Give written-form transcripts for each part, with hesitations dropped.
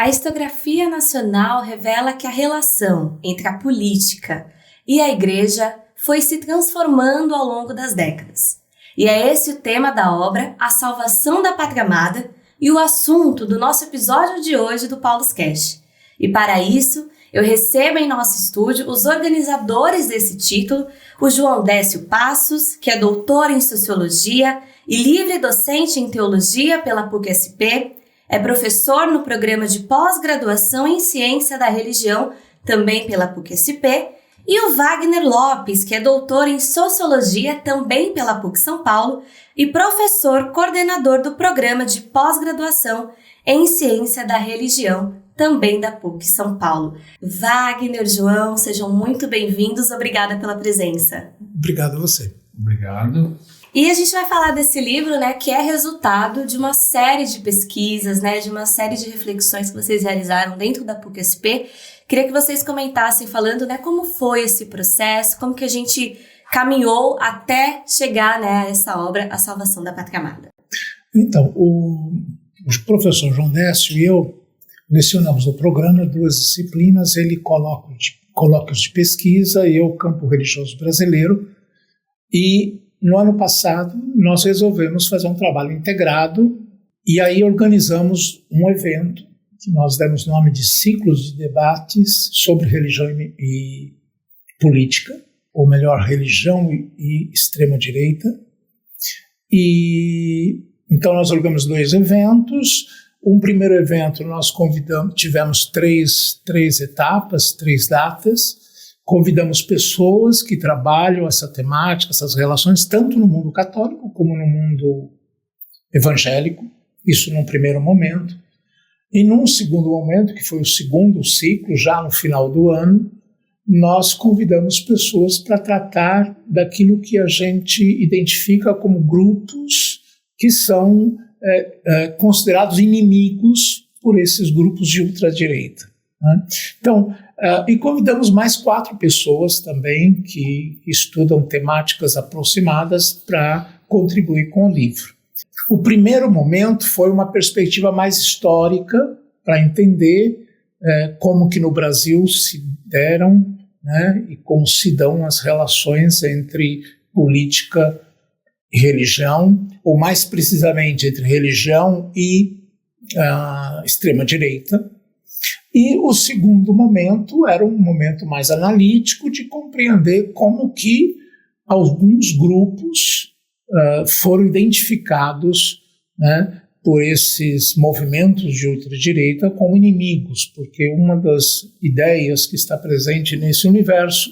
A historiografia nacional revela que a relação entre a política e a igreja foi se transformando ao longo das décadas. E é esse o tema da obra A Salvação da Pátria Amada e o assunto do nosso episódio de hoje do Paulus Cash. E para isso, eu recebo em nosso estúdio os organizadores desse título, o João Décio Passos, que é doutor em Sociologia e livre docente em Teologia pela PUC-SP, é professor no programa de pós-graduação em Ciência da Religião, também pela PUC-SP, e o Wagner Lopes, que é doutor em Sociologia, também pela PUC São Paulo, e professor coordenador do programa de pós-graduação em Ciência da Religião, também da PUC São Paulo. Wagner, João, sejam muito bem-vindos. Obrigada pela presença. Obrigado a você. Obrigado. E a gente vai falar desse livro, né, que é resultado de uma série de pesquisas, né, de uma série de reflexões que vocês realizaram dentro da PUC-SP. Queria que vocês comentassem falando, né, como foi esse processo, como que a gente caminhou até chegar, né, a essa obra, A Salvação da Pátria Amada. Então, o professor João Décio e eu lecionamos no programa duas disciplinas, ele colóquios de pesquisa e eu campo religioso brasileiro, e no ano passado nós resolvemos fazer um trabalho integrado e aí organizamos um evento que nós demos nome de Ciclos de Debates sobre Religião e Política, ou melhor, Religião e Extrema-Direita. E então nós organizamos dois eventos. Um primeiro evento nós tivemos três etapas, 3 datas. Convidamos pessoas que trabalham essa temática, essas relações, tanto no mundo católico como no mundo evangélico, isso num primeiro momento. E num segundo momento, que foi o segundo ciclo, já no final do ano, nós convidamos pessoas para tratar daquilo que a gente identifica como grupos que são considerados inimigos por esses grupos de ultradireita, né? Então, e convidamos mais 4 pessoas também que estudam temáticas aproximadas para contribuir com o livro. O primeiro momento foi uma perspectiva mais histórica para entender como que no Brasil se deram, né, e como se dão as relações entre política e religião, ou mais precisamente entre religião e extrema-direita. E o segundo momento era um momento mais analítico de compreender como que alguns grupos foram identificados, né, por esses movimentos de ultradireita como inimigos, porque uma das ideias que está presente nesse universo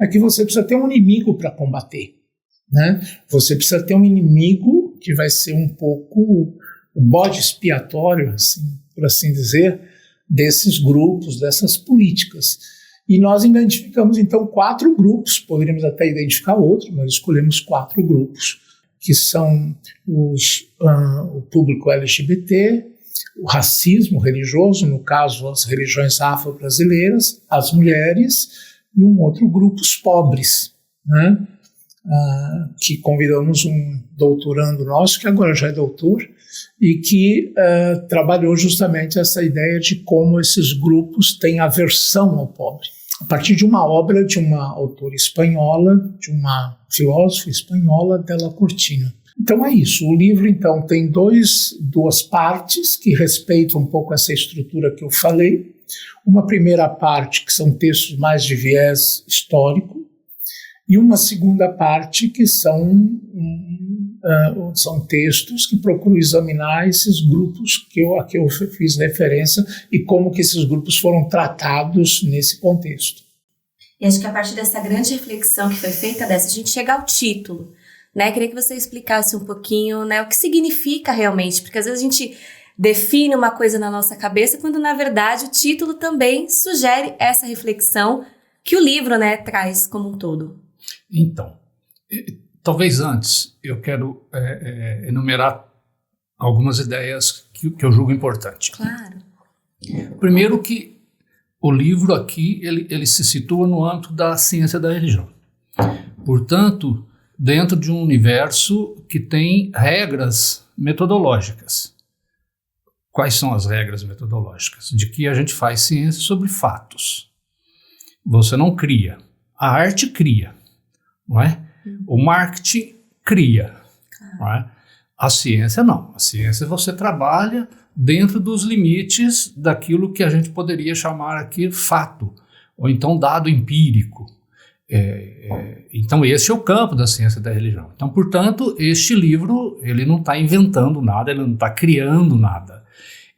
é que você precisa ter um inimigo para combater, né? Você precisa ter um inimigo que vai ser um pouco o bode expiatório, assim, por assim dizer, desses grupos, dessas políticas. E nós identificamos, então, 4 grupos, poderíamos até identificar outros, mas escolhemos 4 grupos, que são o público LGBT, o racismo religioso, no caso as religiões afro-brasileiras, as mulheres, e um outro grupo, os pobres, né? Que convidamos um doutorando nosso, que agora já é doutor, e que trabalhou justamente essa ideia de como esses grupos têm aversão ao pobre. A partir de uma obra de uma autora espanhola, de uma filósofa espanhola, Della Cortina. Então é isso. O livro, então, tem duas partes que respeitam um pouco essa estrutura que eu falei. Uma primeira parte, que são textos mais de viés histórico, e uma segunda parte que são textos que procuram examinar esses grupos a que eu fiz referência e como que esses grupos foram tratados nesse contexto. E acho que a partir dessa grande reflexão que foi feita a gente chega ao título, né? Queria que você explicasse um pouquinho, né, o que significa realmente, porque às vezes a gente define uma coisa na nossa cabeça, quando na verdade o título também sugere essa reflexão que o livro, né, traz como um todo. Então, talvez antes eu quero enumerar algumas ideias que eu julgo importante. Claro. Primeiro que o livro aqui ele se situa no âmbito da ciência da religião. Portanto, dentro de um universo que tem regras metodológicas. quais são as regras metodológicas? De que a gente faz ciência sobre fatos. Você não cria. A arte cria, não é? O marketing cria, não é? A ciência não. A ciência você trabalha dentro dos limites daquilo que a gente poderia chamar aqui fato, ou então dado empírico. Então esse é o campo da ciência da religião. Então, portanto, este livro ele não está inventando nada, ele não está criando nada.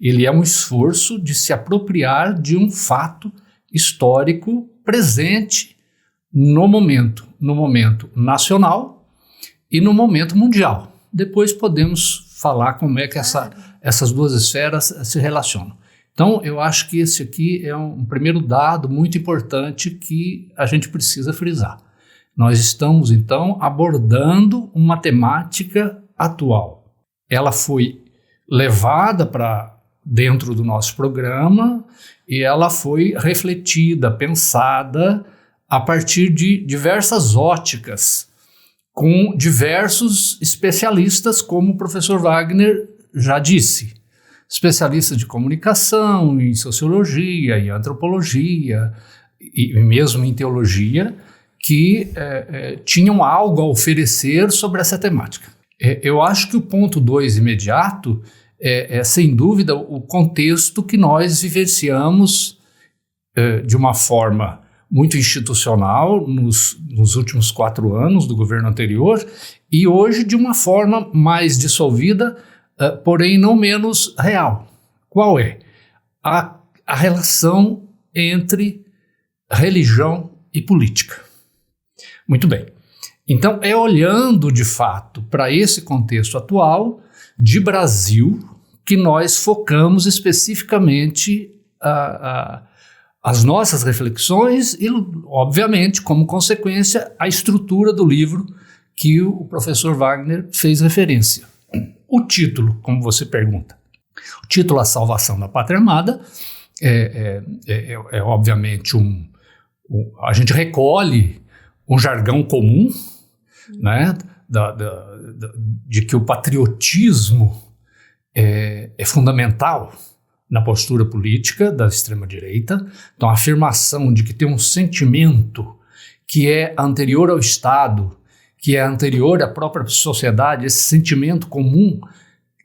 Ele é um esforço de se apropriar de um fato histórico presente no momento nacional e no momento mundial. Depois podemos falar como é que essas duas esferas se relacionam. Então, eu acho que esse aqui é um primeiro dado muito importante que a gente precisa frisar. Nós estamos, então, abordando uma temática atual. Ela foi levada para dentro do nosso programa e ela foi refletida, pensada a partir de diversas óticas, com diversos especialistas, como o professor Wagner já disse. Especialistas de comunicação, em sociologia, em antropologia e mesmo em teologia, que tinham algo a oferecer sobre essa temática. Eu acho que o ponto 2 imediato é, sem dúvida, o contexto que nós vivenciamos de uma forma muito institucional nos últimos 4 anos do governo anterior e hoje de uma forma mais dissolvida, porém não menos real. Qual é? A relação entre religião e política. Muito bem. Então, é olhando de fato para esse contexto atual de Brasil que nós focamos especificamente as nossas reflexões e, obviamente, como consequência, a estrutura do livro que o professor Wagner fez referência. O título, como você pergunta, o título A Salvação da Pátria Amada é obviamente a gente recolhe um jargão comum, né, de que o patriotismo é fundamental na postura política da extrema-direita. Então, a afirmação de que tem um sentimento que é anterior ao Estado, que é anterior à própria sociedade, esse sentimento comum,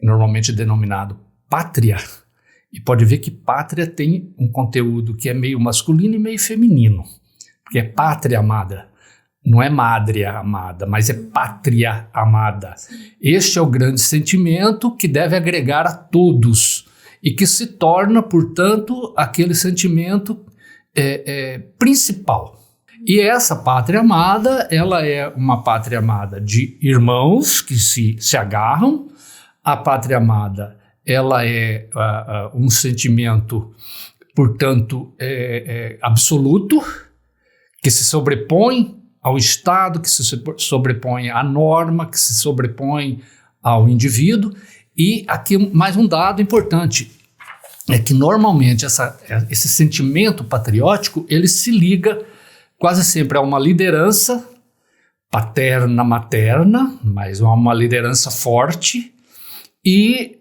normalmente denominado pátria, e pode ver que pátria tem um conteúdo que é meio masculino e meio feminino, porque é pátria amada. Não é madre amada, mas é pátria amada. Este é o grande sentimento que deve agregar a todos e que se torna, portanto, aquele sentimento principal. E essa pátria amada, ela é uma pátria amada de irmãos que se agarram. A pátria amada, ela é um sentimento, portanto, absoluto, que se sobrepõe ao Estado, que se sobrepõe à norma, que se sobrepõe ao indivíduo. E aqui mais um dado importante, é que normalmente esse sentimento patriótico, ele se liga quase sempre a uma liderança paterna, materna, mas uma liderança forte, e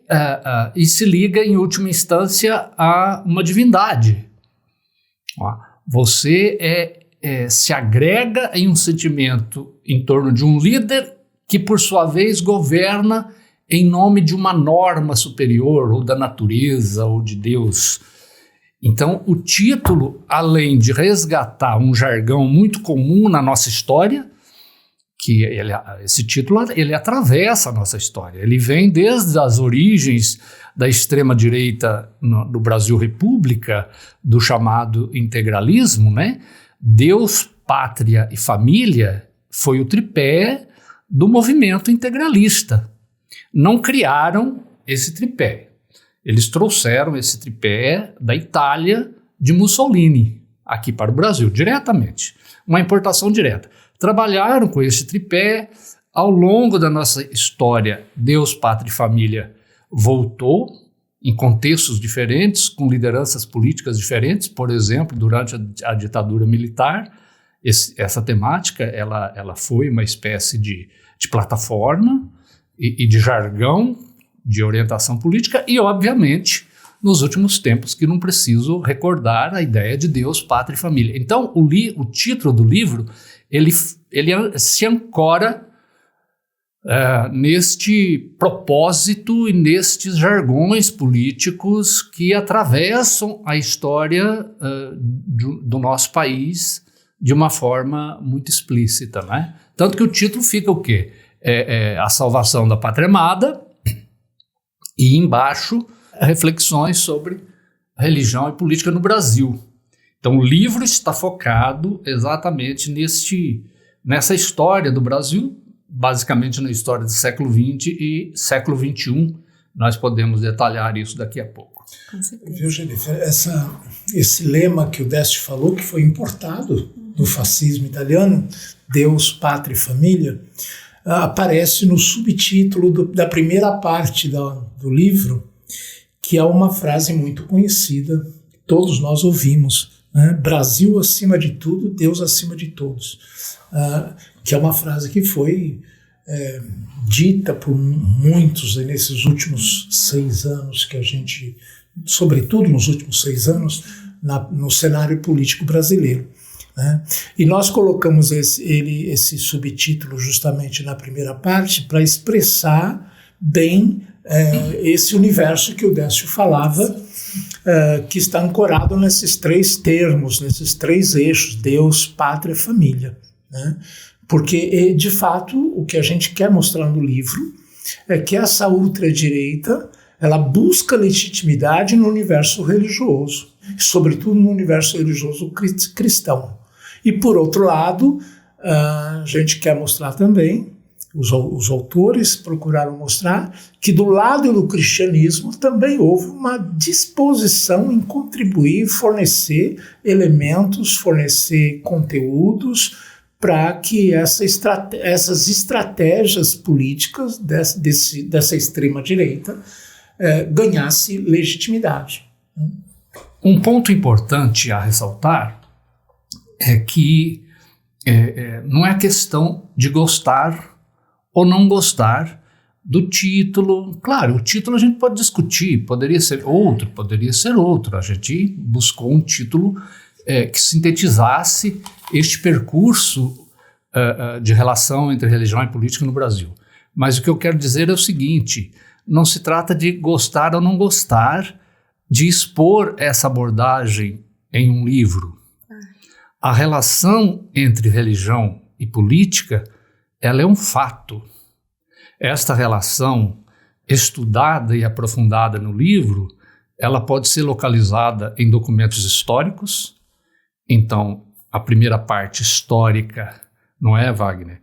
se liga em última instância a uma divindade. Você se agrega em um sentimento em torno de um líder que, por sua vez, governa em nome de uma norma superior, ou da natureza, ou de Deus. Então, o título, além de resgatar um jargão muito comum na nossa história, que esse título ele atravessa a nossa história, ele vem desde as origens da extrema-direita do Brasil República, do chamado integralismo, né? Deus, pátria e família foi o tripé do movimento integralista. Não criaram esse tripé. Eles trouxeram esse tripé da Itália de Mussolini aqui para o Brasil, diretamente. Uma importação direta. Trabalharam com esse tripé. Ao longo da nossa história, Deus, pátria e família voltou em contextos diferentes, com lideranças políticas diferentes. Por exemplo, durante a ditadura militar, essa temática ela foi uma espécie de plataforma e de jargão de orientação política e, obviamente, nos últimos tempos, que não preciso recordar a ideia de Deus, pátria e família. Então, o título do livro, ele se ancora neste propósito e nestes jargões políticos que atravessam a história do nosso país de uma forma muito explícita, né? Tanto que o título fica o quê? A salvação da pátria amada e embaixo reflexões sobre religião e política no Brasil. Então o livro está focado exatamente nessa história do Brasil, basicamente na história do século XX e século XXI. Nós podemos detalhar isso daqui a pouco. Com certeza. Viu, Jennifer? Esse lema que o Décio falou, que foi importado do fascismo italiano, Deus, Pátria e Família, aparece no subtítulo da primeira parte do livro, que é uma frase muito conhecida, que todos nós ouvimos, né? Brasil acima de tudo, Deus acima de todos. Que é uma frase que foi dita por muitos nesses últimos 6 anos, que a gente, sobretudo nos últimos 6 anos, no cenário político brasileiro. Né? E nós colocamos esse subtítulo justamente na primeira parte para expressar bem esse universo que o Décio falava, que está ancorado nesses 3 termos, nesses 3 eixos, Deus, Pátria, Família. Né? Porque, de fato, o que a gente quer mostrar no livro é que essa ultradireita, ela busca legitimidade no universo religioso, sobretudo no universo religioso cristão. E, por outro lado, a gente quer mostrar também, os autores procuraram mostrar, que do lado do cristianismo também houve uma disposição em contribuir, fornecer elementos, fornecer conteúdos para que essas estratégias políticas dessa extrema-direita ganhasse legitimidade. Um ponto importante a ressaltar é que não é questão de gostar ou não gostar do título. Claro, o título a gente pode discutir, poderia ser outro. A gente buscou um título que sintetizasse este percurso de relação entre religião e política no Brasil. Mas o que eu quero dizer é o seguinte: não se trata de gostar ou não gostar de expor essa abordagem em um livro. A relação entre religião e política, ela é um fato. Esta relação, estudada e aprofundada no livro, ela pode ser localizada em documentos históricos. Então, a primeira parte histórica, não é, Wagner?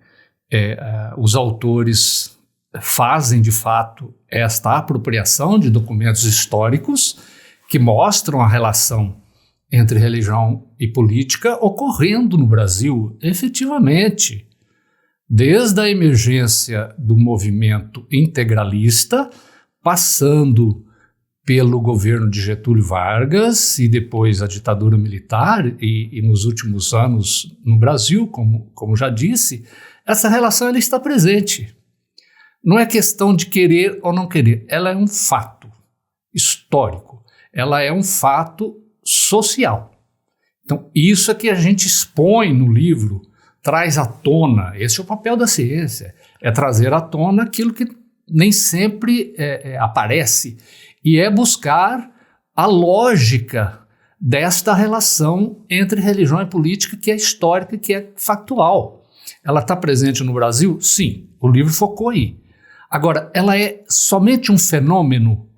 Os autores fazem, de fato, esta apropriação de documentos históricos que mostram a relação entre religião e política ocorrendo no Brasil, efetivamente, desde a emergência do movimento integralista, passando pelo governo de Getúlio Vargas e depois a ditadura militar e nos últimos anos no Brasil, como já disse, essa relação ela está presente. Não é questão de querer ou não querer, ela é um fato histórico, ela é um fato social. Então, isso é que a gente expõe no livro, traz à tona, esse é o papel da ciência, é trazer à tona aquilo que nem sempre aparece, e é buscar a lógica desta relação entre religião e política, que é histórica, que é factual. Ela está presente no Brasil? Sim, o livro focou aí. Agora, ela é somente um fenômeno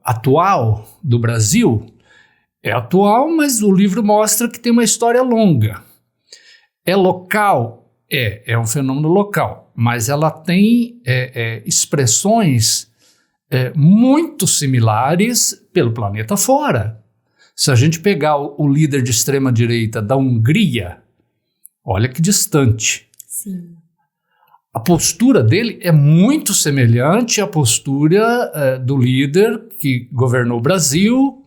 atual do Brasil? É atual, mas o livro mostra que tem uma história longa. É local? É um fenômeno local, mas ela tem expressões muito similares pelo planeta fora. Se a gente pegar o líder de extrema-direita da Hungria, olha que distante. Sim. A postura dele é muito semelhante à postura do líder que governou o Brasil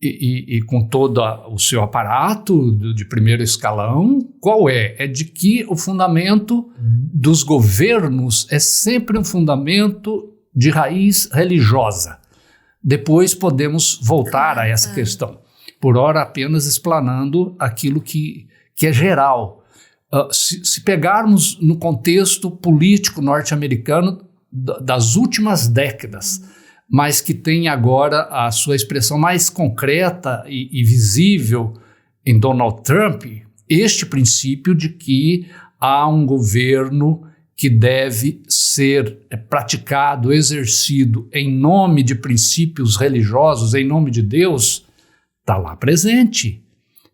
e com todo o seu aparato de primeiro escalão. Qual é? É de que o fundamento dos governos é sempre um fundamento de raiz religiosa. Depois podemos voltar a essa questão. Por ora, apenas explanando aquilo que é geral. Se pegarmos no contexto político norte-americano das últimas décadas, mas que tem agora a sua expressão mais concreta e visível em Donald Trump, este princípio de que há um governo que deve ser praticado, exercido em nome de princípios religiosos, em nome de Deus, está lá presente.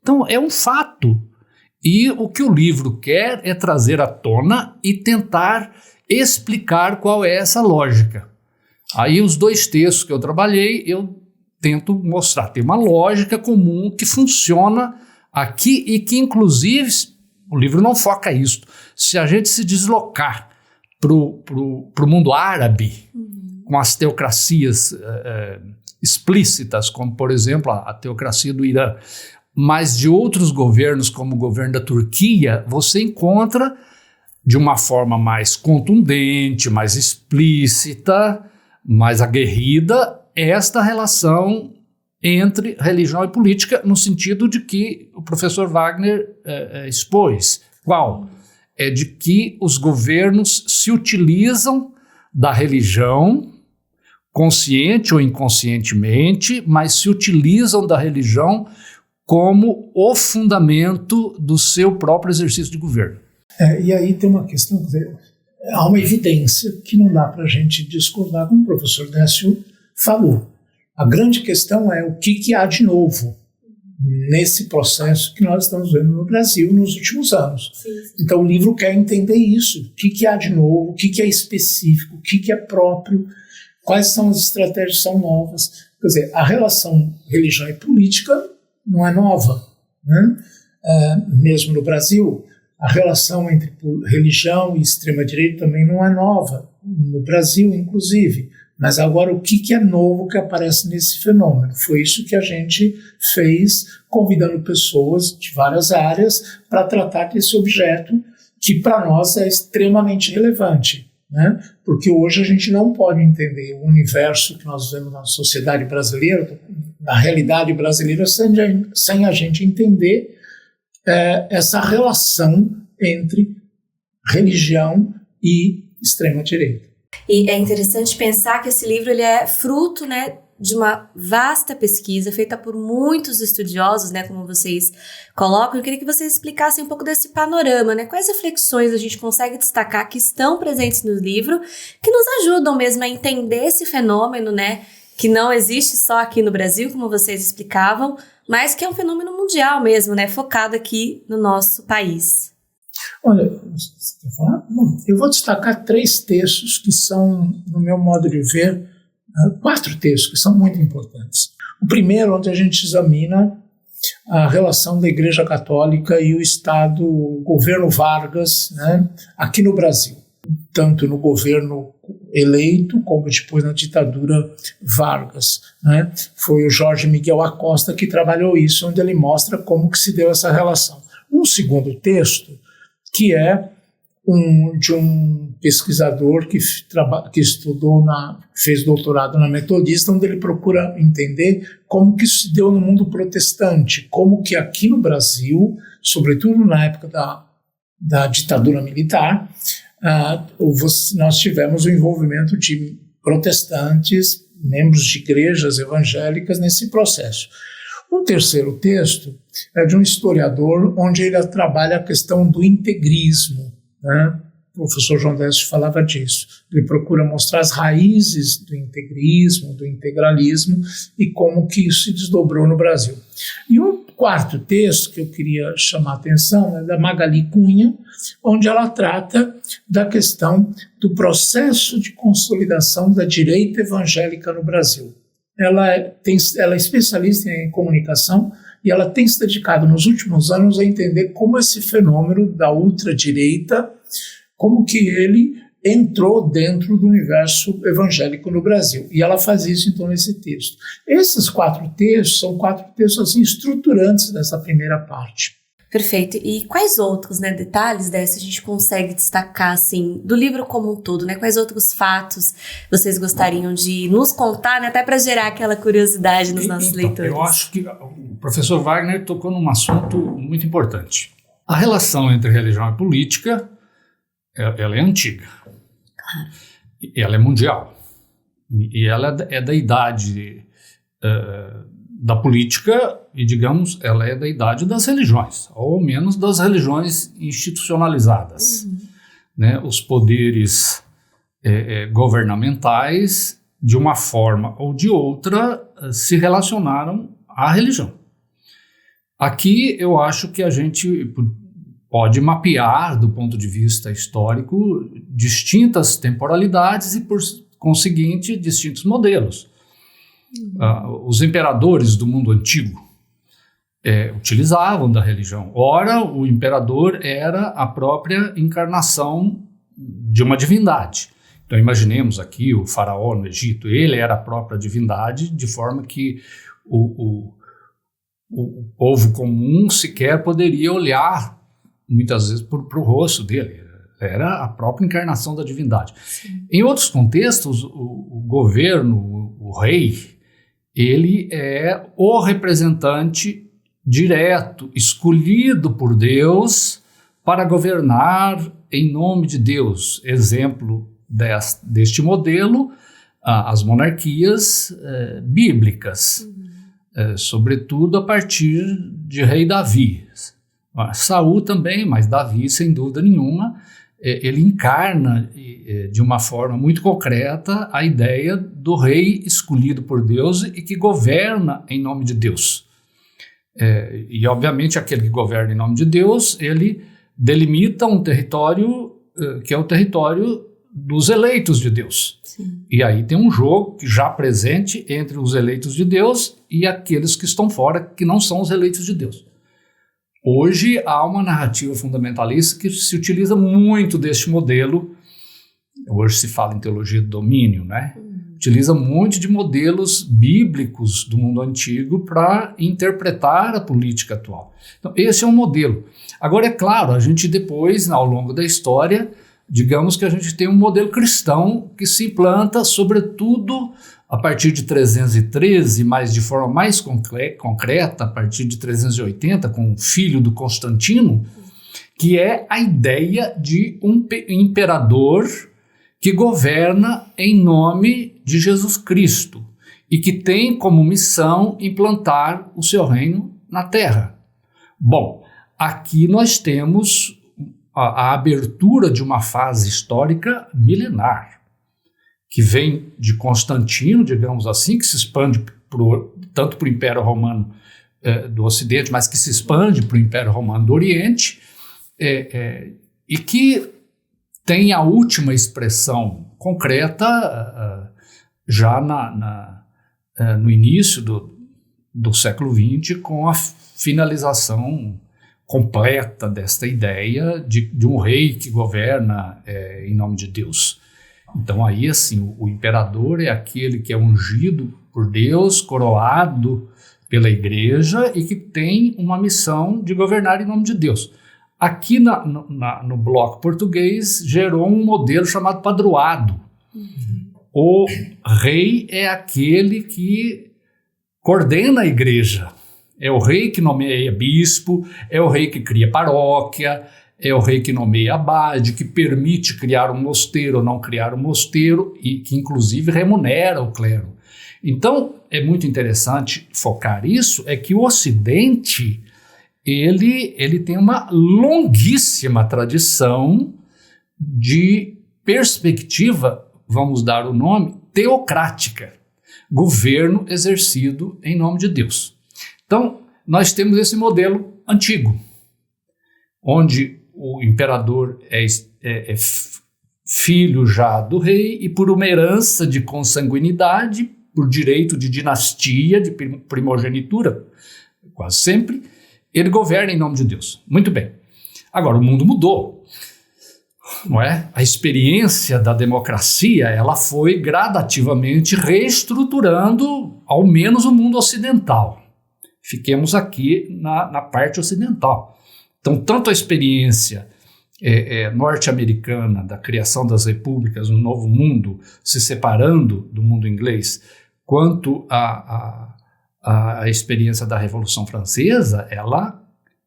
Então, é um fato. E o que o livro quer é trazer à tona e tentar explicar qual é essa lógica. Aí, os 2 textos que eu trabalhei, eu tento mostrar. Tem uma lógica comum que funciona aqui e que, inclusive, o livro não foca isso. Se a gente se deslocar para o mundo árabe, com as teocracias explícitas, como, por exemplo, a teocracia do Irã, mas de outros governos, como o governo da Turquia, você encontra, de uma forma mais contundente, mais explícita, mais aguerrida, esta relação entre religião e política, no sentido de que o professor Wagner expôs. Qual? É de que os governos se utilizam da religião, consciente ou inconscientemente, mas se utilizam da religião como o fundamento do seu próprio exercício de governo. E aí tem uma questão, quer dizer, há uma evidência que não dá para a gente discordar, como o professor Décio falou. A grande questão é o que há de novo nesse processo que nós estamos vendo no Brasil nos últimos anos. Sim. Então o livro quer entender isso, o que há de novo, o que é específico, o que é próprio, quais são as estratégias que são novas. Quer dizer, a relação religião e política não é nova, né? Mesmo no Brasil, a relação entre religião e extrema-direita também não é nova, no Brasil inclusive. Mas agora o que é novo que aparece nesse fenômeno? Foi isso que a gente fez, convidando pessoas de várias áreas para tratar desse objeto que para nós é extremamente relevante, né? Porque hoje a gente não pode entender o universo que nós vemos na sociedade brasileira, na realidade brasileira, sem a gente entender essa relação entre religião e extrema-direita. E é interessante pensar que esse livro ele é fruto, né, de uma vasta pesquisa feita por muitos estudiosos, né, como vocês colocam. Eu queria que vocês explicassem um pouco desse panorama, né? Quais reflexões a gente consegue destacar que estão presentes no livro, que nos ajudam mesmo a entender esse fenômeno, né, que não existe só aqui no Brasil, como vocês explicavam, mas que é um fenômeno mundial mesmo, né, focado aqui no nosso país. Olha, eu vou destacar 3 textos que são, no meu modo de ver, 4 textos que são muito importantes. O primeiro, onde a gente examina a relação da Igreja Católica e o Estado, o governo Vargas, né, aqui no Brasil, tanto no governo eleito como depois na ditadura Vargas, né. Foi o Jorge Miguel Acosta que trabalhou isso, onde ele mostra como que se deu essa relação. Um segundo texto, que é de um pesquisador que estudou, fez doutorado na Metodista, onde ele procura entender como que isso se deu no mundo protestante, como que aqui no Brasil, sobretudo na época da ditadura militar, nós tivemos o envolvimento de protestantes, membros de igrejas evangélicas nesse processo. Um terceiro texto é de um historiador onde ele trabalha a questão do integrismo, né? O professor João Décio falava disso. Ele procura mostrar as raízes do integrismo, do integralismo e como que isso se desdobrou no Brasil. E um quarto texto que eu queria chamar a atenção é da Magali Cunha, onde ela trata da questão do processo de consolidação da direita evangélica no Brasil. Ela é especialista em comunicação e ela tem se dedicado nos últimos anos a entender como esse fenômeno da ultradireita, como que ele entrou dentro do universo evangélico no Brasil. E ela faz isso, então, nesse texto. Esses 4 textos são 4 textos assim, estruturantes dessa primeira parte. Perfeito. E quais outros, né, detalhes dessa a gente consegue destacar, assim, do livro como um todo, né? Quais outros fatos vocês gostariam de nos contar, né, até para gerar aquela curiosidade nos nossos leitores? Eu acho que o professor Wagner tocou num assunto muito importante. A relação entre religião e política, ela é antiga. Claro. Ela é mundial. E ela é da idade da política e, digamos, ela é da idade das religiões, ou menos das religiões institucionalizadas. Né? Os poderes governamentais, de uma forma ou de outra, se relacionaram à religião. Aqui eu acho que a gente pode mapear, do ponto de vista histórico, distintas temporalidades e, por conseguinte, distintos modelos. Os imperadores do mundo antigo utilizavam da religião. Ora, o imperador era a própria encarnação de uma divindade. Então, imaginemos aqui o faraó no Egito. Ele era a própria divindade, de forma que o povo comum sequer poderia olhar, muitas vezes, para o rosto dele. Era a própria encarnação da divindade. Sim. Em outros contextos, o governo, o rei, ele é o representante direto, escolhido por Deus para governar em nome de Deus. Exemplo deste modelo, as monarquias bíblicas, sobretudo a partir de rei Davi. Saul também, mas Davi, sem dúvida nenhuma, ele encarna de uma forma muito concreta a ideia do rei escolhido por Deus e que governa em nome de Deus. E, obviamente, aquele que governa em nome de Deus, ele delimita um território que é o território dos eleitos de Deus. Sim. E aí tem um jogo que já presente entre os eleitos de Deus e aqueles que estão fora, que não são os eleitos de Deus. Hoje há uma narrativa fundamentalista que se utiliza muito deste modelo. Hoje se fala em teologia do domínio, né? Utiliza muito de modelos bíblicos do mundo antigo para interpretar a política atual. Então, esse é um modelo. Agora, é claro, a gente depois, ao longo da história, digamos que a gente tem um modelo cristão que se implanta, sobretudo, a partir de 313, mas de forma mais concreta, a partir de 380, com o filho do Constantino, que é a ideia de um imperador que governa em nome de Jesus Cristo e que tem como missão implantar o seu reino na terra. Bom, aqui nós temos a abertura de uma fase histórica milenar, que vem de Constantino, digamos assim, que se expande tanto para o Império Romano do Ocidente, mas que se expande para o Império Romano do Oriente, e que tem a última expressão concreta já no início do século XX, com a finalização completa desta ideia de um rei que governa em nome de Deus. Então aí, assim, o imperador é aquele que é ungido por Deus, coroado pela igreja e que tem uma missão de governar em nome de Deus. Aqui no bloco português gerou um modelo chamado padroado. O rei é aquele que coordena a igreja. É o rei que nomeia bispo, é o rei que cria paróquia, é o rei que nomeia abade, que permite criar um mosteiro ou não criar um mosteiro e que, inclusive, remunera o clero. Então, é muito interessante focar isso, é que o Ocidente, ele tem uma longuíssima tradição de perspectiva, vamos dar o nome, teocrática, governo exercido em nome de Deus. Então, nós temos esse modelo antigo, onde o imperador é filho já do rei e por uma herança de consanguinidade, por direito de dinastia, de primogenitura, quase sempre, ele governa em nome de Deus. Muito bem. Agora, o mundo mudou, não é? A experiência da democracia, ela foi gradativamente reestruturando, ao menos, o mundo ocidental. Fiquemos aqui na parte ocidental. Então, tanto a experiência norte-americana da criação das repúblicas no Novo Mundo, se separando do mundo inglês, quanto a experiência da Revolução Francesa,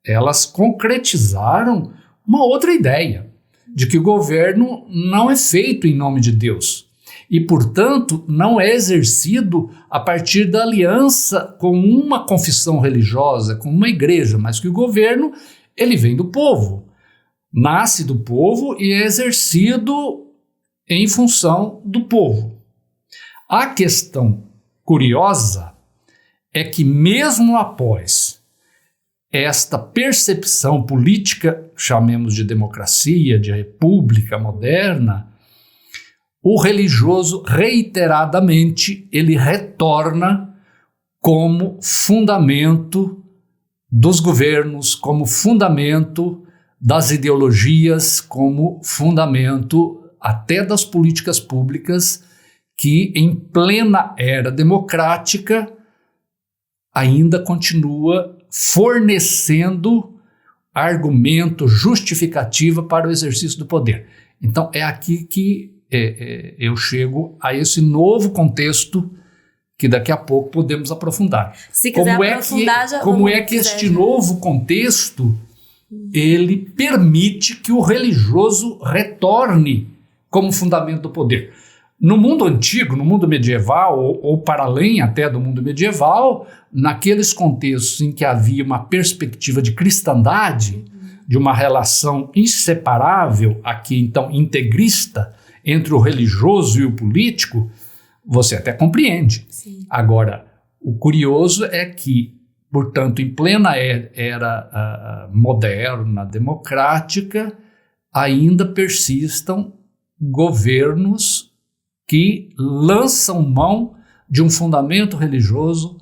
elas concretizaram uma outra ideia, de que o governo não é feito em nome de Deus e, portanto, não é exercido a partir da aliança com uma confissão religiosa, com uma igreja, mas que o governo ele vem do povo. Nasce do povo e é exercido em função do povo. A questão curiosa é que mesmo após esta percepção política, chamemos de democracia, de república moderna, o religioso reiteradamente ele retorna como fundamento dos governos, como fundamento das ideologias, como fundamento até das políticas públicas que, em plena era democrática, ainda continua fornecendo argumento, justificativa para o exercício do poder. Então, é aqui que eu chego a esse novo contexto que daqui a pouco podemos aprofundar. Se quiser aprofundar, como é que este novo contexto ele permite que o religioso retorne como fundamento do poder. No mundo antigo, no mundo medieval, ou para além até do mundo medieval, naqueles contextos em que havia uma perspectiva de cristandade, de uma relação inseparável, aqui então integrista, entre o religioso e o político, você até compreende. Sim. Agora, o curioso é que, portanto, em plena era moderna, democrática, ainda persistam governos que lançam mão de um fundamento religioso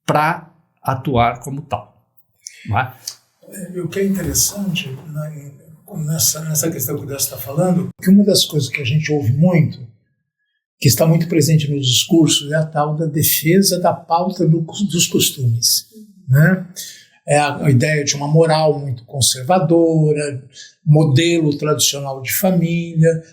para atuar como tal. Não é? O que é interessante nessa questão que o Décio está falando, que uma das coisas que a gente ouve muito, que está muito presente nos discursos, é a tal da defesa da pauta dos costumes. Né? É a ideia de uma moral muito conservadora, modelo tradicional de família.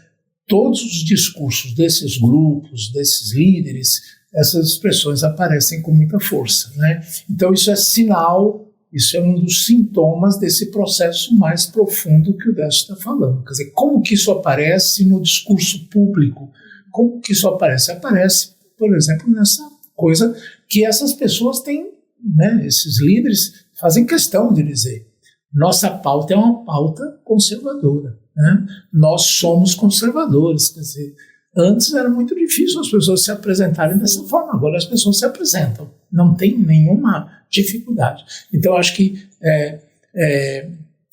Todos os discursos desses grupos, desses líderes, essas expressões aparecem com muita força. Né? Então isso é sinal, isso é um dos sintomas desse processo mais profundo que o Décio está falando. Quer dizer, como que isso aparece no discurso público? Como que isso aparece? Aparece, por exemplo, nessa coisa que essas pessoas têm, né? Esses líderes fazem questão de dizer: nossa pauta é uma pauta conservadora. Né? Nós somos conservadores. Quer dizer, antes era muito difícil as pessoas se apresentarem dessa forma, agora as pessoas se apresentam, não tem nenhuma dificuldade. Então acho que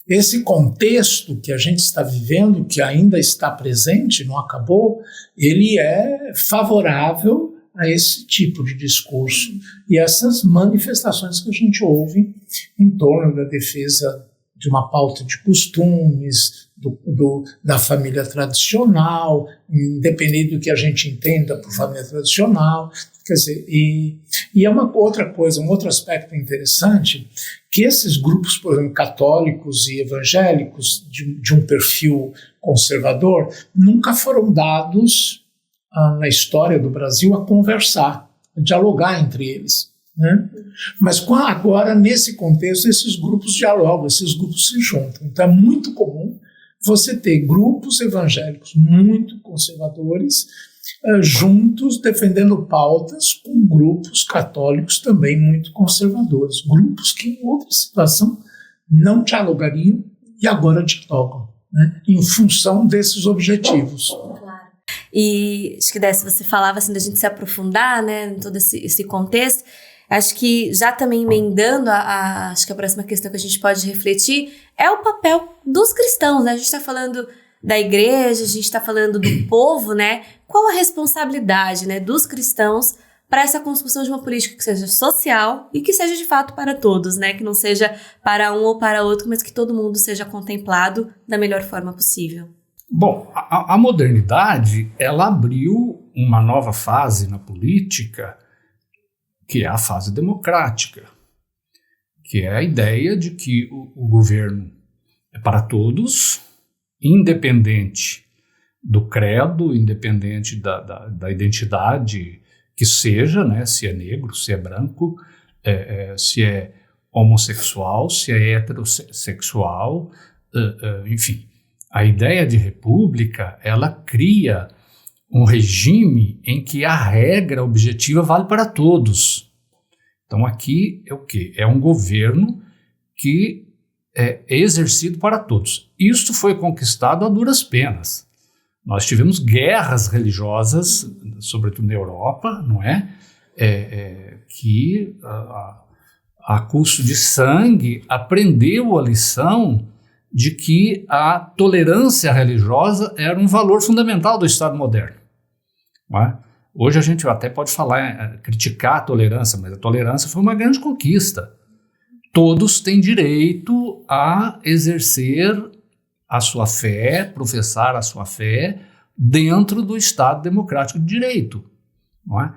esse contexto que a gente está vivendo, que ainda está presente, não acabou, ele é favorável a esse tipo de discurso e essas manifestações que a gente ouve em torno da defesa de uma pauta de costumes, da família tradicional, independente do que a gente entenda por família tradicional. Quer dizer, e é uma outra coisa, um outro aspecto interessante, que esses grupos, por exemplo, católicos e evangélicos, de um perfil conservador, nunca foram dados na história do Brasil a conversar, a dialogar entre eles. Né? Mas agora, nesse contexto, esses grupos dialogam, esses grupos se juntam. Então é muito comum você ter grupos evangélicos muito conservadores juntos defendendo pautas com grupos católicos também muito conservadores. Grupos que em outra situação não dialogariam e agora dialogam, né? Em função desses objetivos. Claro. E acho que Décio, você falava assim da gente se aprofundar, né, em todo esse contexto. Acho que já também emendando, acho que a próxima questão que a gente pode refletir é o papel dos cristãos, né? A gente está falando da igreja, a gente está falando do povo, né? Qual a responsabilidade, né, dos cristãos para essa construção de uma política que seja social e que seja de fato para todos, né? Que não seja para um ou para outro, mas que todo mundo seja contemplado da melhor forma possível. Bom, a modernidade, ela abriu uma nova fase na política, que é a fase democrática, que é a ideia de que o governo é para todos, independente do credo, independente da identidade que seja, né? Se é negro, se é branco, se é homossexual, se é heterossexual, enfim. A ideia de república, ela cria um regime em que a regra objetiva vale para todos. Então aqui é o quê? É um governo que é exercido para todos. Isso foi conquistado a duras penas. Nós tivemos guerras religiosas, sobretudo na Europa, não é? Que a custo de sangue aprendeu a lição de que a tolerância religiosa era um valor fundamental do Estado moderno. Não é? Hoje a gente até pode falar, criticar a tolerância, mas a tolerância foi uma grande conquista. Todos têm direito a exercer a sua fé, professar a sua fé dentro do Estado democrático de direito. Não é?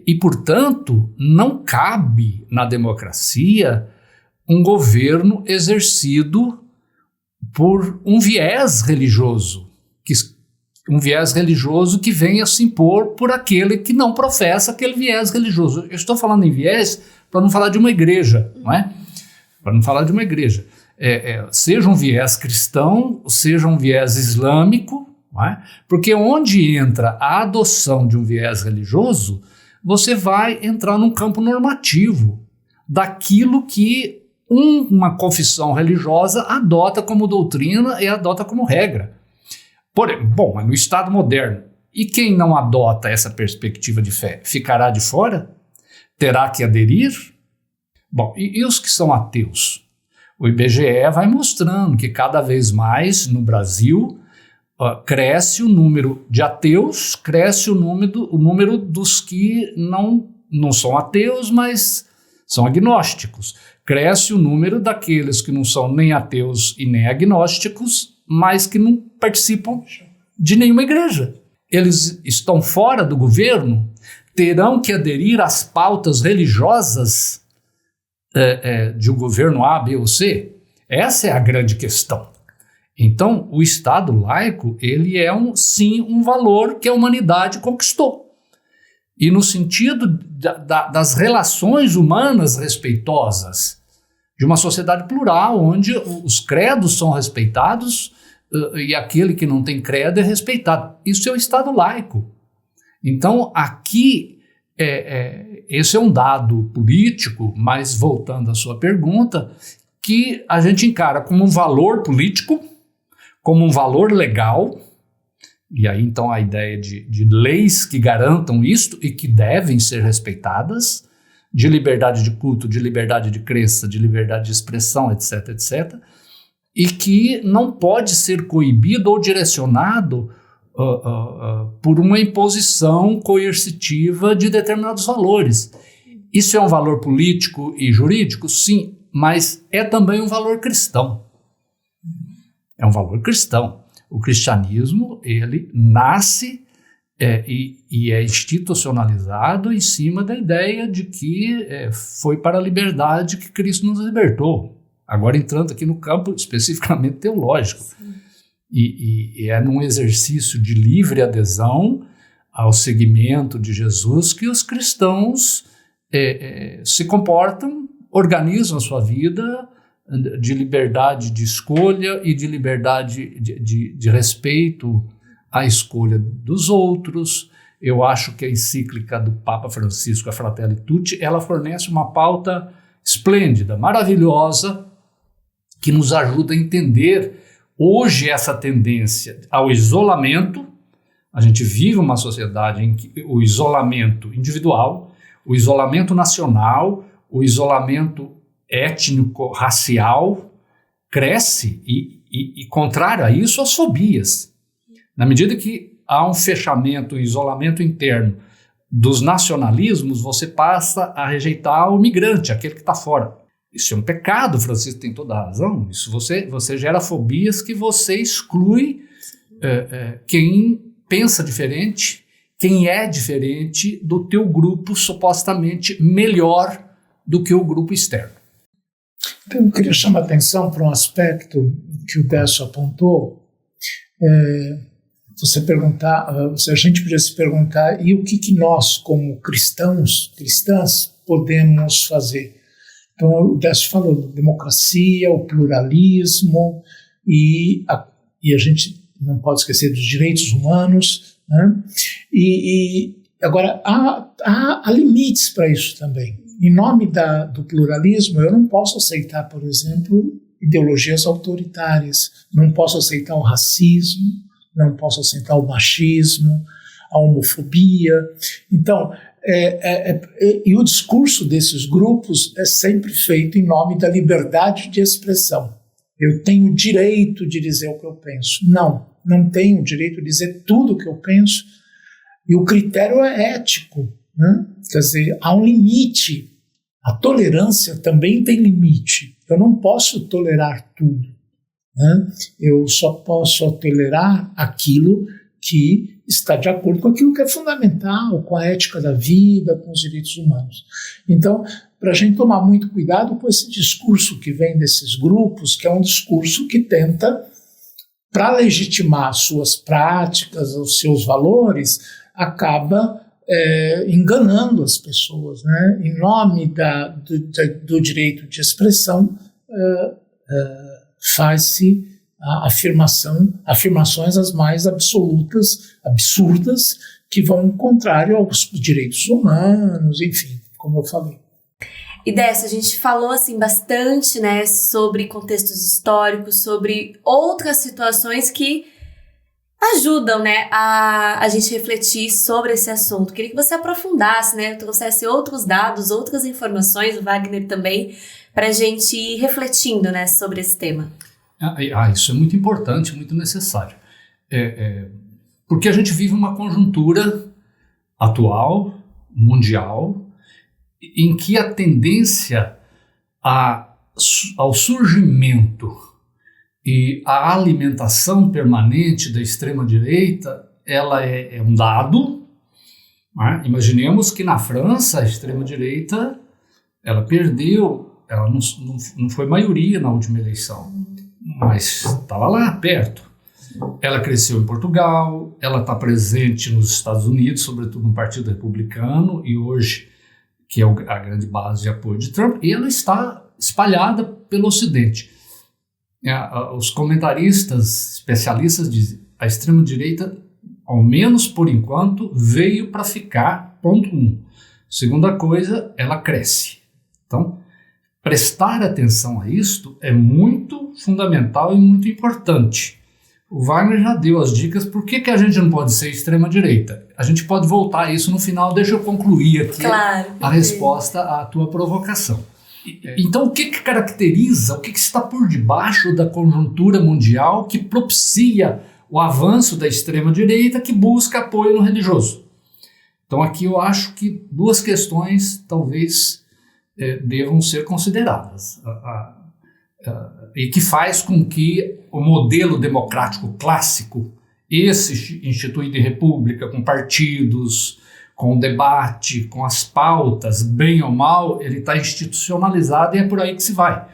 E, portanto, não cabe na democracia um governo exercido por um viés religioso, que venha se impor por aquele que não professa aquele viés religioso. Eu estou falando em viés para não falar de uma igreja, não é? Para não falar de uma igreja. Seja um viés cristão, seja um viés islâmico, não é? Porque onde entra a adoção de um viés religioso, você vai entrar num campo normativo daquilo que uma confissão religiosa adota como doutrina e adota como regra. Mas no Estado moderno, e quem não adota essa perspectiva de fé, ficará de fora? Terá que aderir? Bom, e os que são ateus? O IBGE vai mostrando que cada vez mais no Brasil cresce o número de ateus, cresce o número dos que não são ateus, mas são agnósticos. Cresce o número daqueles que não são nem ateus e nem agnósticos, mas que não participam de nenhuma igreja. Eles estão fora do governo, terão que aderir às pautas religiosas de um governo A, B ou C? Essa é a grande questão. Então, o Estado laico, ele é sim um valor que a humanidade conquistou. E no sentido das relações humanas respeitosas, de uma sociedade plural, onde os credos são respeitados e aquele que não tem credo é respeitado. Isso é o Estado laico. Então, aqui, esse é um dado político, mas voltando à sua pergunta, que a gente encara como um valor político, como um valor legal, e aí então a ideia de leis que garantam isto e que devem ser respeitadas, de liberdade de culto, de liberdade de crença, de liberdade de expressão, etc., etc., e que não pode ser coibido ou direcionado por uma imposição coercitiva de determinados valores. Isso é um valor político e jurídico? Sim, mas é também um valor cristão. É um valor cristão. O cristianismo, ele nasce e é institucionalizado em cima da ideia de que foi para a liberdade que Cristo nos libertou. Agora entrando aqui no campo especificamente teológico. E é num exercício de livre adesão ao seguimento de Jesus que os cristãos se comportam, organizam a sua vida de liberdade de escolha e de liberdade de respeito à escolha dos outros. Eu acho que a encíclica do Papa Francisco, a Fratelli Tutti, ela fornece uma pauta esplêndida, maravilhosa, que nos ajuda a entender hoje essa tendência ao isolamento. A gente vive uma sociedade em que o isolamento individual, o isolamento nacional, o isolamento étnico-racial cresce e contrário a isso, as fobias. Na medida que há um fechamento, um isolamento interno dos nacionalismos, você passa a rejeitar o migrante, aquele que está fora. Isso é um pecado, Francisco tem toda a razão. Isso você gera fobias que você exclui quem pensa diferente, quem é diferente do teu grupo supostamente melhor do que o grupo externo. Então, eu queria chamar a atenção para um aspecto que o Décio apontou. A gente podia se perguntar, e o que nós, como cristãs, podemos fazer? Então, o Décio falou democracia, o pluralismo, e a gente não pode esquecer dos direitos humanos, né? Agora, há limites para isso também. Em nome do pluralismo, eu não posso aceitar, por exemplo, ideologias autoritárias, não posso aceitar o racismo, não posso aceitar o machismo, a homofobia. Então, e o discurso desses grupos é sempre feito em nome da liberdade de expressão. Eu tenho o direito de dizer o que eu penso. Não tenho o direito de dizer tudo o que eu penso. E o critério é ético, né? Quer dizer, há um limite. A tolerância também tem limite. Eu não posso tolerar tudo, né? Eu só posso tolerar aquilo que está de acordo com aquilo que é fundamental, com a ética da vida, com os direitos humanos. Então, para a gente tomar muito cuidado com esse discurso que vem desses grupos, que é um discurso que tenta, para legitimar suas práticas, os seus valores, acaba enganando as pessoas, né? Em nome do direito de expressão, faz-se afirmações as mais absurdas, que vão contrário aos direitos humanos, enfim, como eu falei. E Décio, a gente falou assim bastante, né, sobre contextos históricos, sobre outras situações que ajudam, né, a gente refletir sobre esse assunto. Queria que você aprofundasse, né, trouxesse outros dados, outras informações, o Wagner também, para a gente ir refletindo, né, sobre esse tema. Isso é muito importante, muito necessário. Porque a gente vive uma conjuntura atual, mundial, em que a tendência ao surgimento e a alimentação permanente da extrema-direita, ela é um dado, né? Imaginemos que na França a extrema-direita ela perdeu, ela não foi maioria na última eleição, mas estava lá perto. Ela cresceu em Portugal, ela está presente nos Estados Unidos, sobretudo no Partido Republicano, e hoje, que é a grande base de apoio de Trump, e ela está espalhada pelo Ocidente. Os comentaristas, especialistas dizem que a extrema-direita, ao menos por enquanto, veio para ficar, ponto 1. Segunda coisa, ela cresce. Então, prestar atenção a isto é muito fundamental e muito importante. O Wagner já deu as dicas por que a gente não pode ser extrema-direita. A gente pode voltar a isso no final, deixa eu concluir aqui a resposta à tua provocação. Então, o que caracteriza, o que está por debaixo da conjuntura mundial que propicia o avanço da extrema-direita que busca apoio no religioso? Então, aqui eu acho que duas questões talvez devam ser consideradas. E que faz com que o modelo democrático clássico, esse instituído em república, com partidos, com o debate, com as pautas, bem ou mal, ele está institucionalizado e é por aí que se vai.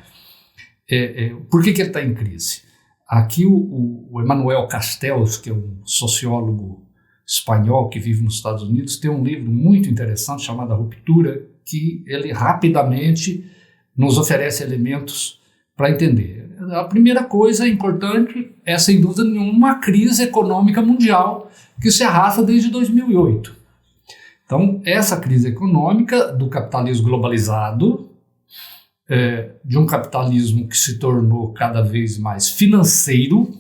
Por que ele está em crise? Aqui o Emmanuel Castells, que é um sociólogo espanhol que vive nos Estados Unidos, tem um livro muito interessante chamado A Ruptura, que ele rapidamente nos oferece elementos para entender. A primeira coisa importante é, sem dúvida nenhuma, uma crise econômica mundial que se arrasta desde 2008. Então, essa crise econômica do capitalismo globalizado, de um capitalismo que se tornou cada vez mais financeiro,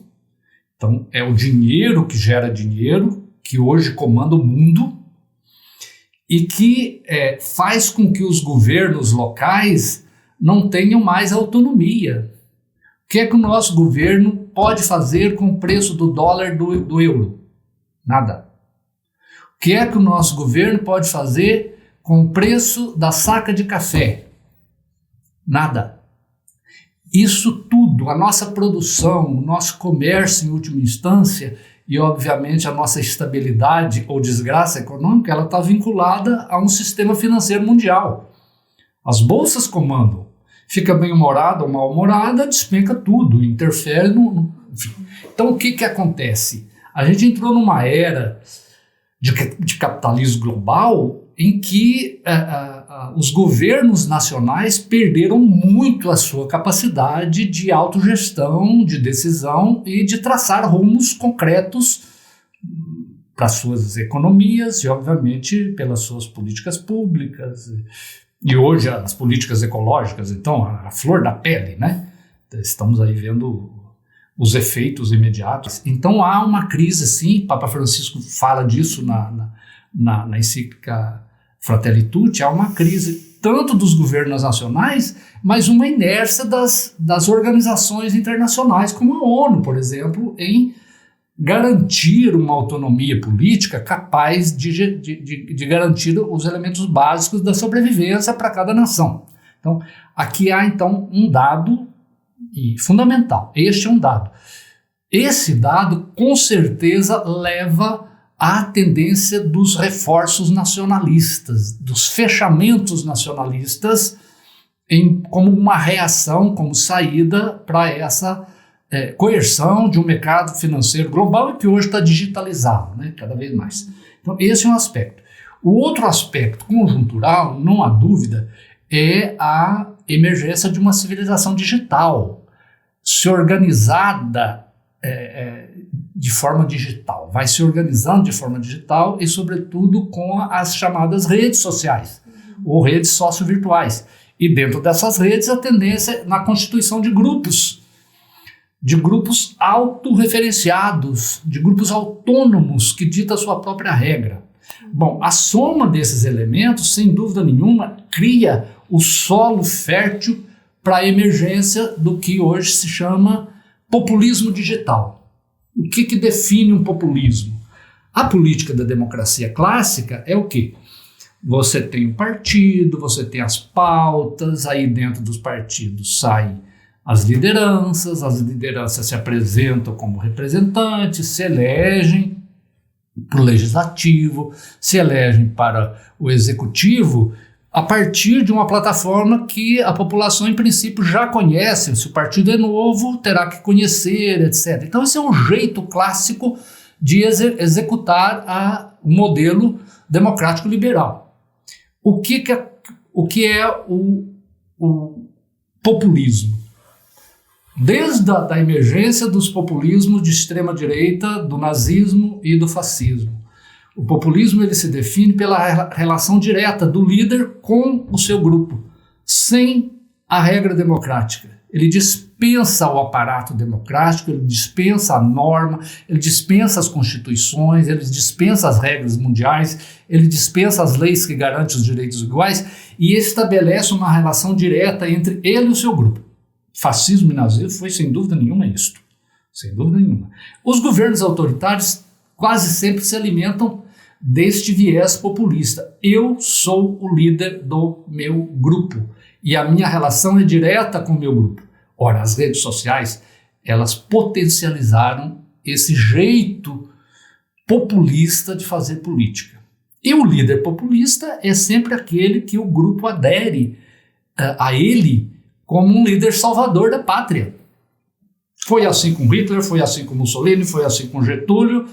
então é o dinheiro que gera dinheiro, que hoje comanda o mundo, e que faz com que os governos locais não tenham mais autonomia. O que é que o nosso governo pode fazer com o preço do dólar do euro? Nada. O que é que o nosso governo pode fazer com o preço da saca de café? Nada. Isso tudo, a nossa produção, o nosso comércio em última instância e, obviamente, a nossa estabilidade ou desgraça econômica, ela está vinculada a um sistema financeiro mundial. As bolsas comandam. fica bem-humorada ou mal-humorada, despenca tudo, interfere enfim. Então, o que acontece? A gente entrou numa era de capitalismo global em que os governos nacionais perderam muito a sua capacidade de autogestão, de decisão e de traçar rumos concretos para suas economias e, obviamente, pelas suas políticas públicas. E hoje as políticas ecológicas, então, a flor da pele, né? Estamos aí vendo os efeitos imediatos. Então há uma crise, sim, Papa Francisco fala disso na encíclica Fratelli Tutti, há uma crise tanto dos governos nacionais, mas uma inércia das organizações internacionais, como a ONU, por exemplo, em garantir uma autonomia política capaz de garantir os elementos básicos da sobrevivência para cada nação. Então, aqui há então um dado fundamental. Este é um dado. Esse dado, com certeza, leva à tendência dos reforços nacionalistas, dos fechamentos nacionalistas, como uma reação, como saída para essa coerção de um mercado financeiro global e que hoje está digitalizado, né, cada vez mais. Então, esse é um aspecto. O outro aspecto conjuntural, não há dúvida, é a emergência de uma civilização digital, se organizada de forma digital, vai se organizando de forma digital e, sobretudo, com as chamadas redes sociais ou redes sociovirtuais. E dentro dessas redes, a tendência na constituição de grupos autorreferenciados, de grupos autônomos que ditam a sua própria regra. Bom, a soma desses elementos, sem dúvida nenhuma, cria o solo fértil para a emergência do que hoje se chama populismo digital. O que define um populismo? A política da democracia clássica é o quê? Você tem o partido, você tem as pautas, aí dentro dos partidos saem as lideranças se apresentam como representantes, se elegem para o legislativo, se elegem para o executivo, a partir de uma plataforma que a população, em princípio, já conhece. Se o partido é novo, terá que conhecer, etc. Então, esse é um jeito clássico de executar o modelo democrático liberal. O que é o populismo? Desde a emergência dos populismos de extrema-direita, do nazismo e do fascismo. O populismo ele se define pela relação direta do líder com o seu grupo, sem a regra democrática. Ele dispensa o aparato democrático, ele dispensa a norma, ele dispensa as constituições, ele dispensa as regras mundiais, ele dispensa as leis que garantem os direitos iguais e estabelece uma relação direta entre ele e o seu grupo. Fascismo e nazismo foi sem dúvida nenhuma isto. Sem dúvida nenhuma. Os governos autoritários quase sempre se alimentam deste viés populista. Eu sou o líder do meu grupo e a minha relação é direta com o meu grupo. Ora, as redes sociais, elas potencializaram esse jeito populista de fazer política. E o líder populista é sempre aquele que o grupo adere a ele como um líder salvador da pátria. Foi assim com Hitler, foi assim com Mussolini, foi assim com Getúlio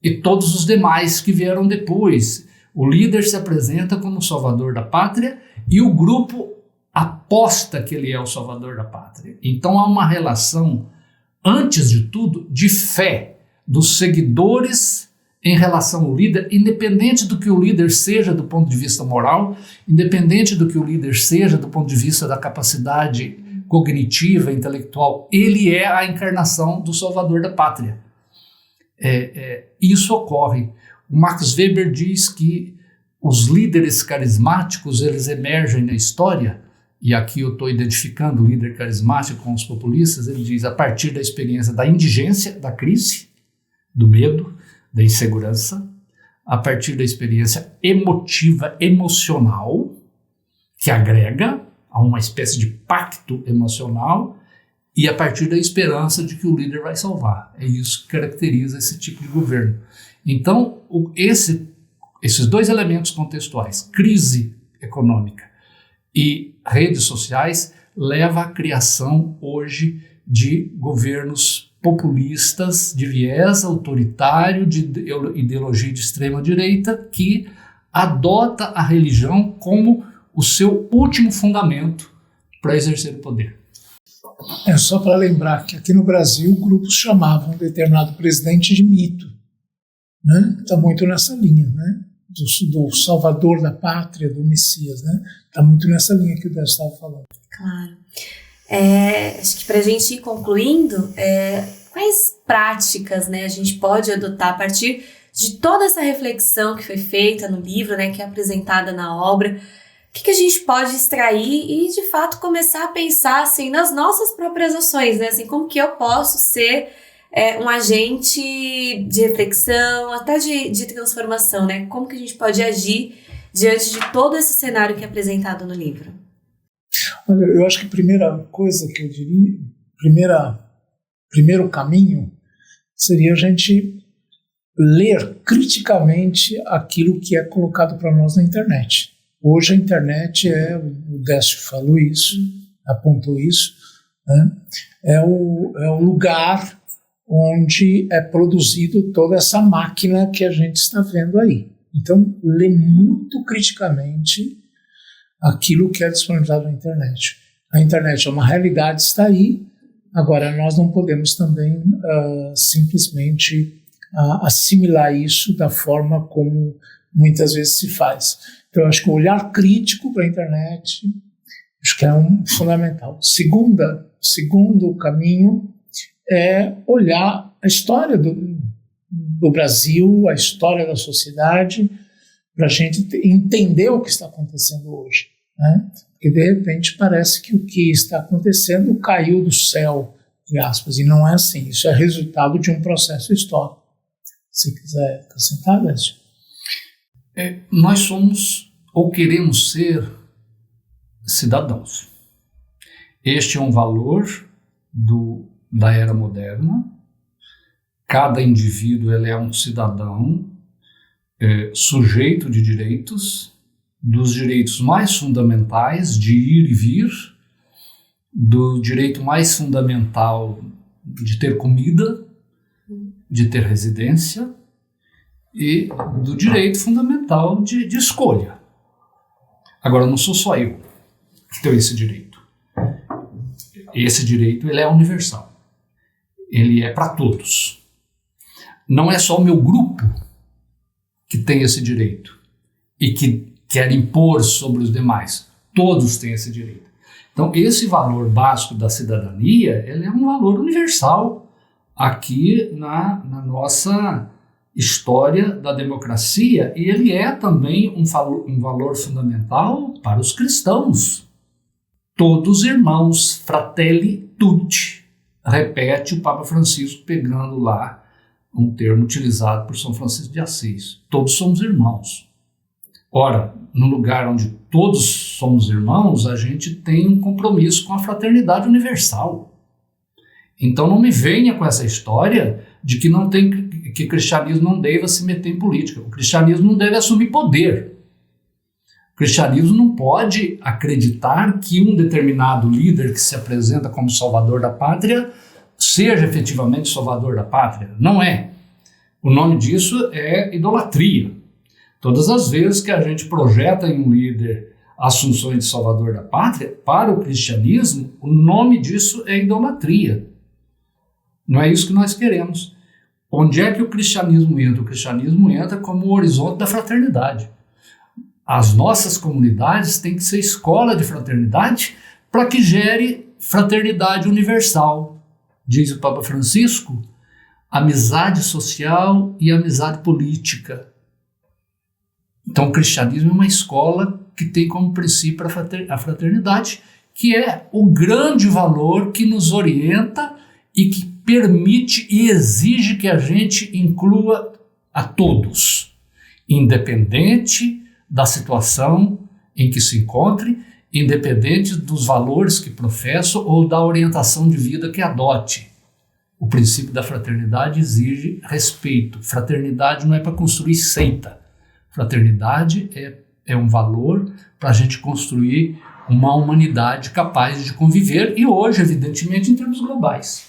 e todos os demais que vieram depois. O líder se apresenta como o salvador da pátria e o grupo aposta que ele é o salvador da pátria. Então há uma relação, antes de tudo, de fé dos seguidores em relação ao líder, independente do que o líder seja do ponto de vista moral, independente do que o líder seja do ponto de vista da capacidade cognitiva, intelectual, ele é a encarnação do salvador da pátria. Isso ocorre. O Max Weber diz que os líderes carismáticos eles emergem na história, e aqui eu estou identificando o líder carismático com os populistas. Ele diz a partir da experiência da indigência, da crise, do medo, da insegurança, a partir da experiência emotiva, emocional, que agrega a uma espécie de pacto emocional, e a partir da esperança de que o líder vai salvar. É isso que caracteriza esse tipo de governo. Então, esses dois elementos contextuais, crise econômica e redes sociais leva à criação hoje de governos populistas, de viés autoritário, de ideologia de extrema-direita, que adota a religião como o seu último fundamento para exercer o poder. É só para lembrar que aqui no Brasil grupos chamavam um determinado presidente de mito, né? Está muito nessa linha, né? Do salvador da pátria, do Messias, né? Está muito nessa linha que o Décio estava falando. Claro. Acho que para a gente ir concluindo, quais práticas, né, a gente pode adotar a partir de toda essa reflexão que foi feita no livro, né, que é apresentada na obra? O que a gente pode extrair e, de fato, começar a pensar assim, nas nossas próprias ações, né? Assim, como que eu posso ser um agente de reflexão, até de transformação, né? Como que a gente pode agir diante de todo esse cenário que é apresentado no livro? Olha, eu acho que a primeira coisa que eu diria, primeiro caminho, seria a gente ler criticamente aquilo que é colocado para nós na internet. Hoje a internet o Décio falou isso, apontou isso, né? É o lugar onde é produzido toda essa máquina que a gente está vendo aí. Então, lê muito criticamente aquilo que é disponibilizado na internet. A internet é uma realidade, está aí. Agora, nós não podemos também simplesmente assimilar isso da forma como muitas vezes se faz. Então, eu acho que o olhar crítico para a internet, acho que é fundamental. Segundo caminho é olhar a história do Brasil, a história da sociedade, para a gente entender o que está acontecendo hoje, né? Porque, de repente, parece que o que está acontecendo caiu do céu, entre aspas, e não é assim. Isso é resultado de um processo histórico. Se quiser acrescentar, Décio. Nós somos, ou queremos ser, cidadãos. Este é um valor da era moderna. Cada indivíduo ele é um cidadão sujeito de direitos, dos direitos mais fundamentais de ir e vir, do direito mais fundamental de ter comida, de ter residência, e do direito fundamental de escolha. Agora, não sou só eu que tenho esse direito. Esse direito ele é universal. Ele é para todos. Não é só o meu grupo que tem esse direito e que quer impor sobre os demais. Todos têm esse direito. Então, esse valor básico da cidadania, ele é um valor universal aqui na nossa história da democracia, e ele é também um valor fundamental para os cristãos. Todos irmãos, fratelli tutti, repete o Papa Francisco pegando lá um termo utilizado por São Francisco de Assis. Todos somos irmãos. Ora, no lugar onde todos somos irmãos, a gente tem um compromisso com a fraternidade universal. Então não me venha com essa história de que que o cristianismo não deva se meter em política. O cristianismo não deve assumir poder. O cristianismo não pode acreditar que um determinado líder que se apresenta como salvador da pátria seja efetivamente salvador da pátria. Não é. O nome disso é idolatria. Todas as vezes que a gente projeta em um líder assunções de salvador da pátria, para o cristianismo, o nome disso é idolatria. Não é isso que nós queremos. Onde é que o cristianismo entra? O cristianismo entra como o horizonte da fraternidade. As nossas comunidades têm que ser escola de fraternidade para que gere fraternidade universal. Diz o Papa Francisco, amizade social e amizade política. Então o cristianismo é uma escola que tem como princípio a fraternidade, que é o grande valor que nos orienta e que permite e exige que a gente inclua a todos, independente da situação em que se encontre, independente dos valores que professa ou da orientação de vida que adote. O princípio da fraternidade exige respeito. Fraternidade não é para construir seita. Fraternidade é um valor para a gente construir uma humanidade capaz de conviver e hoje, evidentemente, em termos globais.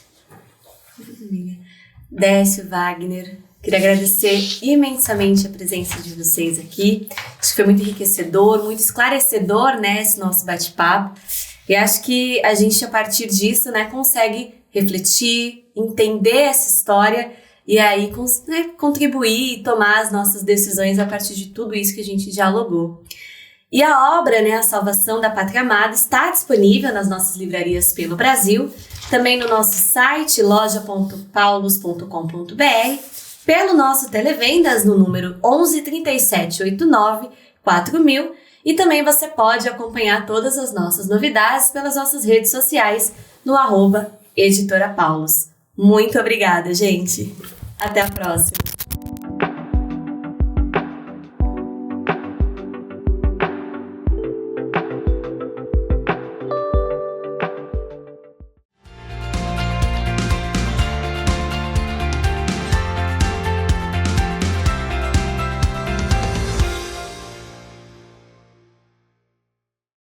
Décio, Wagner, queria agradecer imensamente a presença de vocês aqui. Acho que foi muito enriquecedor, muito esclarecedor, né, esse nosso bate-papo. E acho que a gente, a partir disso, né, consegue refletir, entender essa história e aí contribuir e tomar as nossas decisões a partir de tudo isso que a gente dialogou. E a obra, né, A Salvação da Pátria Amada, está disponível nas nossas livrarias pelo Brasil, também no nosso site loja.paulos.com.br, pelo nosso Televendas no número 11 37 89 4000, e também você pode acompanhar todas as nossas novidades pelas nossas redes sociais no @Editora Paulos. Muito obrigada, gente. Até a próxima.